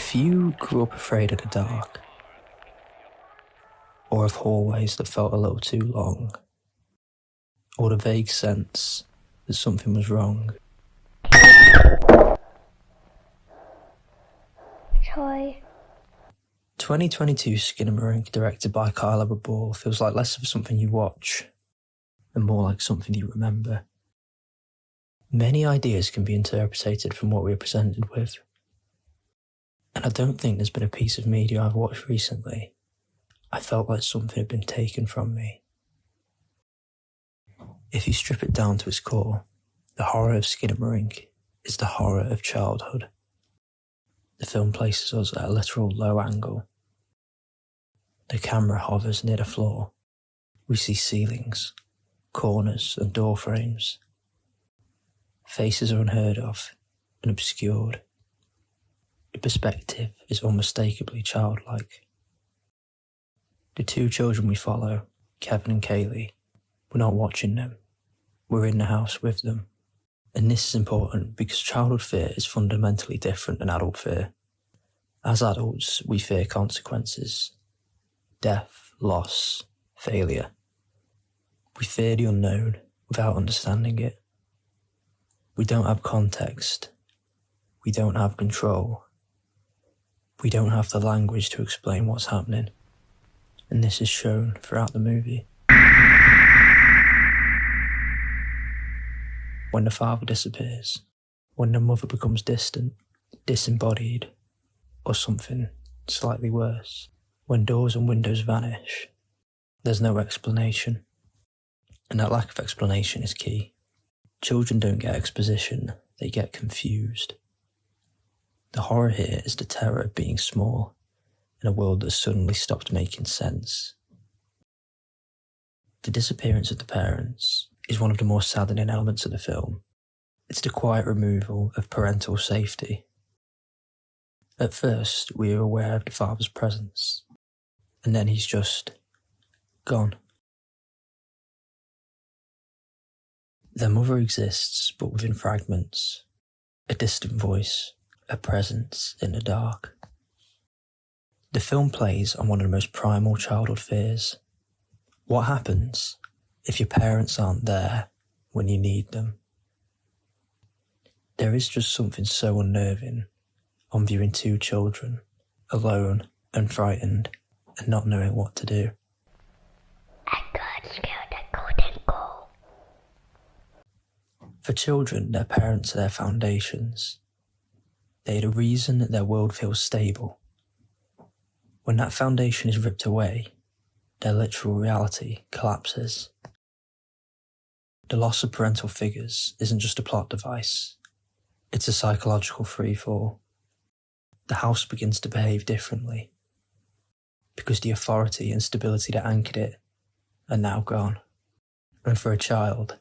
If you grew up afraid of the dark, or of hallways that felt a little too long, or the vague sense that something was wrong, Troy. 2022 Skinamarink, directed by Kyle Ball, feels like less of something you watch and more like something you remember. Many ideas can be interpreted from what we are presented with, and I don't think there's been a piece of media I've watched recently I felt like something had been taken from me. If you strip it down to its core, the horror of Skinamarink is the horror of childhood. The film places us at a literal low angle. The camera hovers near the floor. We see ceilings, corners and door frames. Faces are unheard of and obscured. The perspective is unmistakably childlike. The two children we follow, Kevin and Kaylee, we're not watching them. We're in the house with them. And this is important because childhood fear is fundamentally different than adult fear. As adults, we fear consequences. Death, loss, failure. We fear the unknown without understanding it. We don't have context. We don't have control. We don't have the language to explain what's happening. And this is shown throughout the movie. When the father disappears, when the mother becomes distant, disembodied, or something slightly worse, when doors and windows vanish, there's no explanation. And that lack of explanation is key. Children don't get exposition, they get confused. The horror here is the terror of being small in a world that suddenly stopped making sense. The disappearance of the parents is one of the more saddening elements of the film. It's the quiet removal of parental safety. At first, we are aware of the father's presence, and then he's just gone. Their mother exists, but within fragments, a distant voice, a presence in the dark. The film plays on one of the most primal childhood fears. What happens if your parents aren't there when you need them? There is just something so unnerving on viewing two children, alone and frightened, and not knowing what to do. I got scared, I couldn't go. For children, their parents are their foundations. They are the reason that their world feels stable. When that foundation is ripped away, their literal reality collapses. The loss of parental figures isn't just a plot device, it's a psychological freefall. The house begins to behave differently, because the authority and stability that anchored it are now gone. And for a child,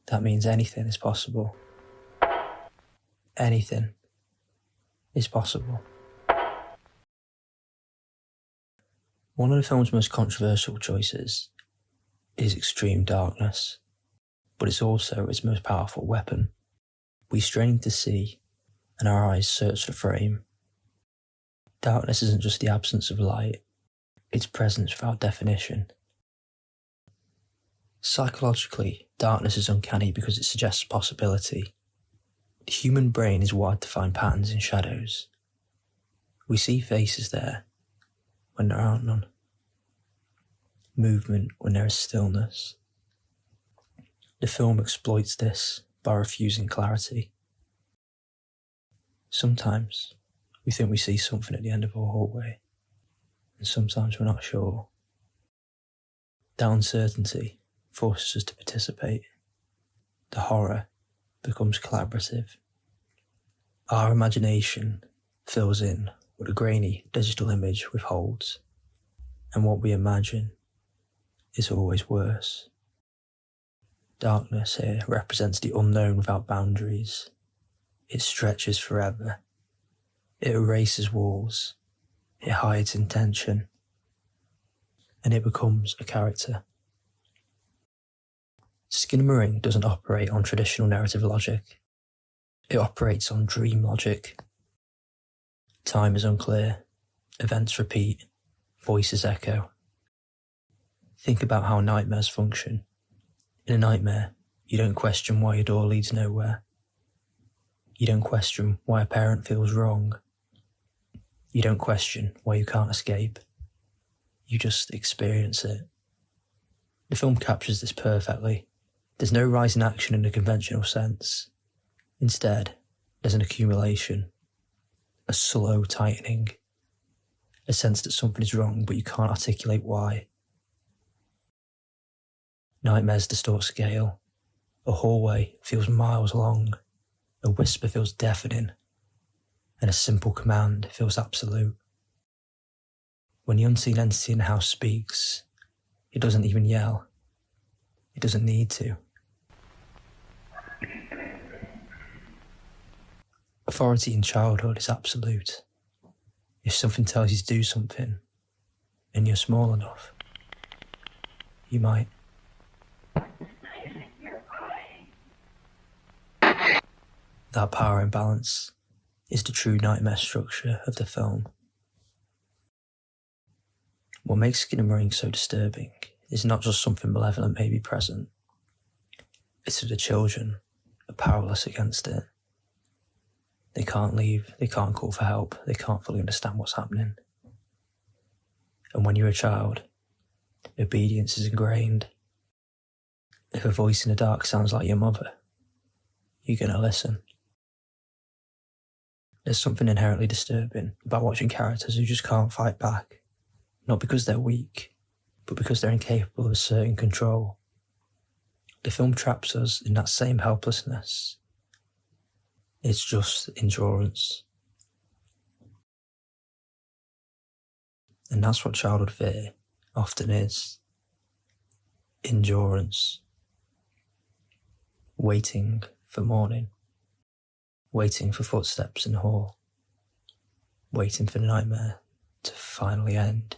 that means anything is possible. Anything is possible. One of the film's most controversial choices is extreme darkness, but it's also its most powerful weapon. We strain to see, and our eyes search the frame. Darkness isn't just the absence of light, it's presence without definition. Psychologically, darkness is uncanny because it suggests possibility. The human brain is wired to find patterns in shadows. We see faces there when there aren't none. Movement when there is stillness. The film exploits this by refusing clarity. Sometimes we think we see something at the end of a hallway, and sometimes we're not sure. That uncertainty forces us to participate. The horror becomes collaborative. Our imagination fills in what a grainy digital image withholds, and what we imagine is always worse. Darkness here represents the unknown without boundaries. It stretches forever. It erases walls. It hides intention. And it becomes a character. Skinamarink doesn't operate on traditional narrative logic. It operates on dream logic. Time is unclear, events repeat, voices echo. Think about how nightmares function. In a nightmare, you don't question why your door leads nowhere. You don't question why a parent feels wrong. You don't question why you can't escape. You just experience it. The film captures this perfectly. There's no rise in action in the conventional sense. Instead, there's an accumulation, a slow tightening, a sense that something is wrong but you can't articulate why. Nightmares distort scale. A hallway feels miles long, a whisper feels deafening, and a simple command feels absolute. When the unseen entity in the house speaks, it doesn't even yell. It doesn't need to. Authority in childhood is absolute. If something tells you to do something, and you're small enough, you might. That power imbalance is the true nightmare structure of the film. What makes Skinamarink so disturbing is not just something malevolent may be present. It's that the children are powerless against it. They can't leave, they can't call for help, they can't fully understand what's happening. And when you're a child, obedience is ingrained. If a voice in the dark sounds like your mother, you're going to listen. There's something inherently disturbing about watching characters who just can't fight back. Not because they're weak, but because they're incapable of asserting control. The film traps us in that same helplessness. It's just endurance. And that's what childhood fear often is. Endurance. Waiting for morning. Waiting for footsteps in the hall. Waiting for the nightmare to finally end.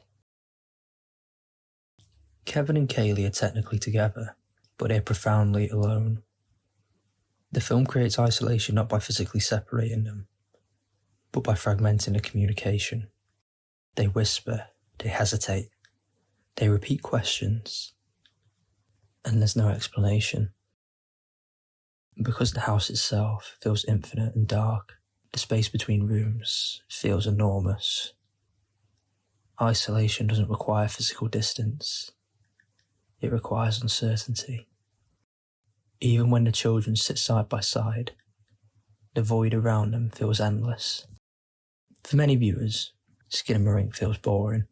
Kevin and Kaylee are technically together, but they're profoundly alone. The film creates isolation not by physically separating them, but by fragmenting the communication. They whisper, they hesitate, they repeat questions, and there's no explanation. Because the house itself feels infinite and dark, the space between rooms feels enormous. Isolation doesn't require physical distance. It requires uncertainty. Even when the children sit side by side, the void around them feels endless. For many viewers, Skinamarink feels boring.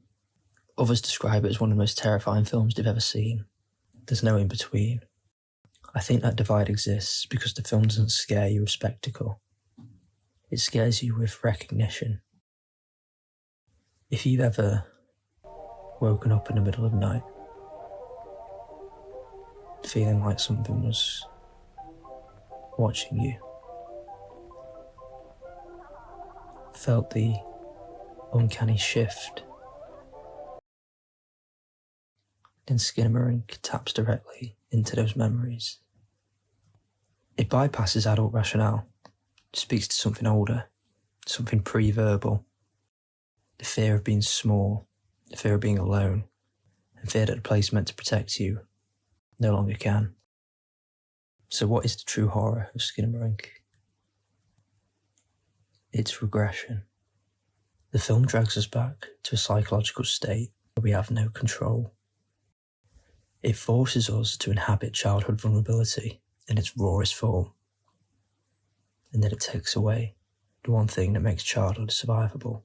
Others describe it as one of the most terrifying films they've ever seen. There's no in between. I think that divide exists because the film doesn't scare you with spectacle. It scares you with recognition. If you've ever woken up in the middle of the night, feeling like something was watching you, felt the uncanny shift, then Skinamarink taps directly into those memories. It bypasses adult rationale, speaks to something older, something pre-verbal. The fear of being small, the fear of being alone, and fear that the place meant to protect you no longer can. So what is the true horror of Skinamarink? It's regression. The film drags us back to a psychological state where we have no control. It forces us to inhabit childhood vulnerability in its rawest form, and then it takes away the one thing that makes childhood survivable,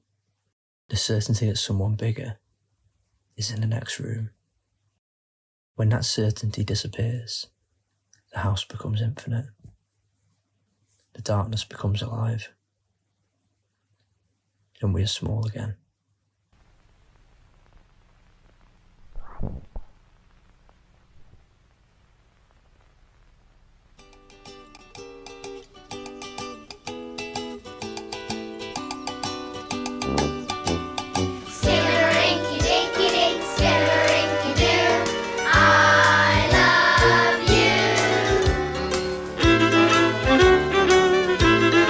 the certainty that someone bigger is in the next room. When that certainty disappears, the house becomes infinite. The darkness becomes alive, and we are small again.